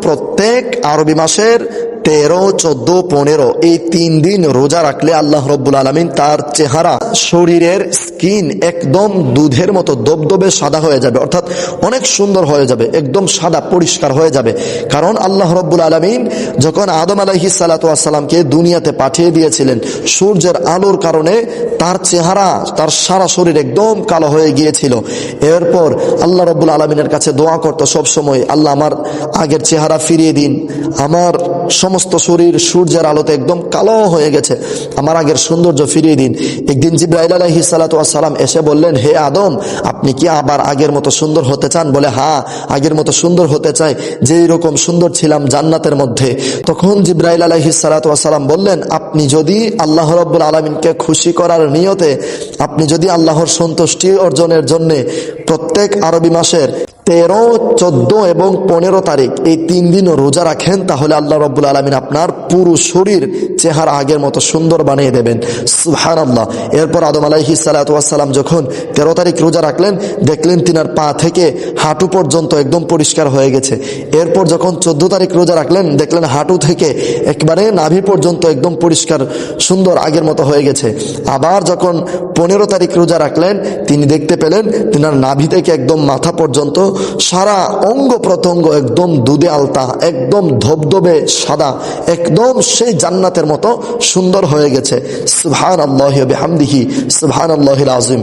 প্রত্যেক আরবি মাসের 13, 14, 15 এই 3 দিন রোজা রাখলে আল্লাহ রব্বুল আলামিন তার চেহারা, শরীরের স্কিন একদম দুধের মতো দবদবে সাদা হয়ে যাবে, অর্থাৎ অনেক সুন্দর হয়ে যাবে, একদম সাদা পরিষ্কার হয়ে যাবে। কারণ আল্লাহ রব্বুল আলামিন যখন আদম আলাইহিস সালাতু ওয়াস সালামকে দুনিয়াতে পাঠিয়ে দিয়েছিলেন, সূর্যের আলোর কারণে তার চেহারা, তার সারা শরীর একদম কালো হয়ে গিয়েছিল। এরপর আল্লাহ রব্বুল আলামিনের কাছে দোয়া করতো সব সময়, আল্লাহ আমার আগের চেহারা ফিরিয়ে দিন, আমার সমস্ত শরীর সূর্যের আলোতে একদম কালো হয়ে গেছে, আমার আগের সৌন্দর্য ফিরিয়ে দিন। একদিন জিবরাইল আলাইহিস সালাতু ওয়াস সালাম এসে বললেন, হে আদম, আপনি কি আবার আগের মতো সুন্দর হতে চান? বলে, হ্যাঁ, আগের মতো সুন্দর হতে চাই, যেই রকম সুন্দর ছিলাম জান্নাতের মধ্যে। তখন জিবরাইল আলাইহিস সালাতু ওয়াস সালাম বললেন, আপনি যদি আল্লাহ রাব্বুল আলামিনকে খুশি করার নিয়তে, আপনি যদি আল্লাহর সন্তুষ্টি অর্জনের জন্য প্রত্যেক আরবি মাসের 13, 14 এবং 15 তারিখ এই 3 দিন রোজা রাখেন, তাহলে আল্লাহ রাব্বুল আলামিন আপনার পুরো শরীর চেহারা আগের মতো সুন্দর বানিয়ে দেবেন। সুবহানাল্লাহ। এরপর আদম আলাইহিস সালাতু ওয়াস সালাম যখন 13 তারিখ রোজা রাখলেন, দেখলেন তিনার পা থেকে হাঁটু পর্যন্ত একদম পরিষ্কার হয়ে গেছে। এরপর যখন 14 তারিখ রোজা রাখলেন, দেখলেন হাঁটু থেকে একবারে নাভি পর্যন্ত একদম পরিষ্কার সুন্দর আগের মতো হয়ে গেছে। আবার যখন 15 তারিখ রোজা রাখলেন, তিনি দেখতে পেলেন তিনার নাভি থেকে একদম মাথা পর্যন্ত সারা অঙ্গ প্রত্যঙ্গ একদম দুধে আলতা, একদম ধবধবে সাদা, একদম সেই জান্নাতের মতো সুন্দর হয়ে গেছে। সুবহানাল্লাহি ওয়া বিহামদিহি, সুবহানাল্লাহিল আযীম।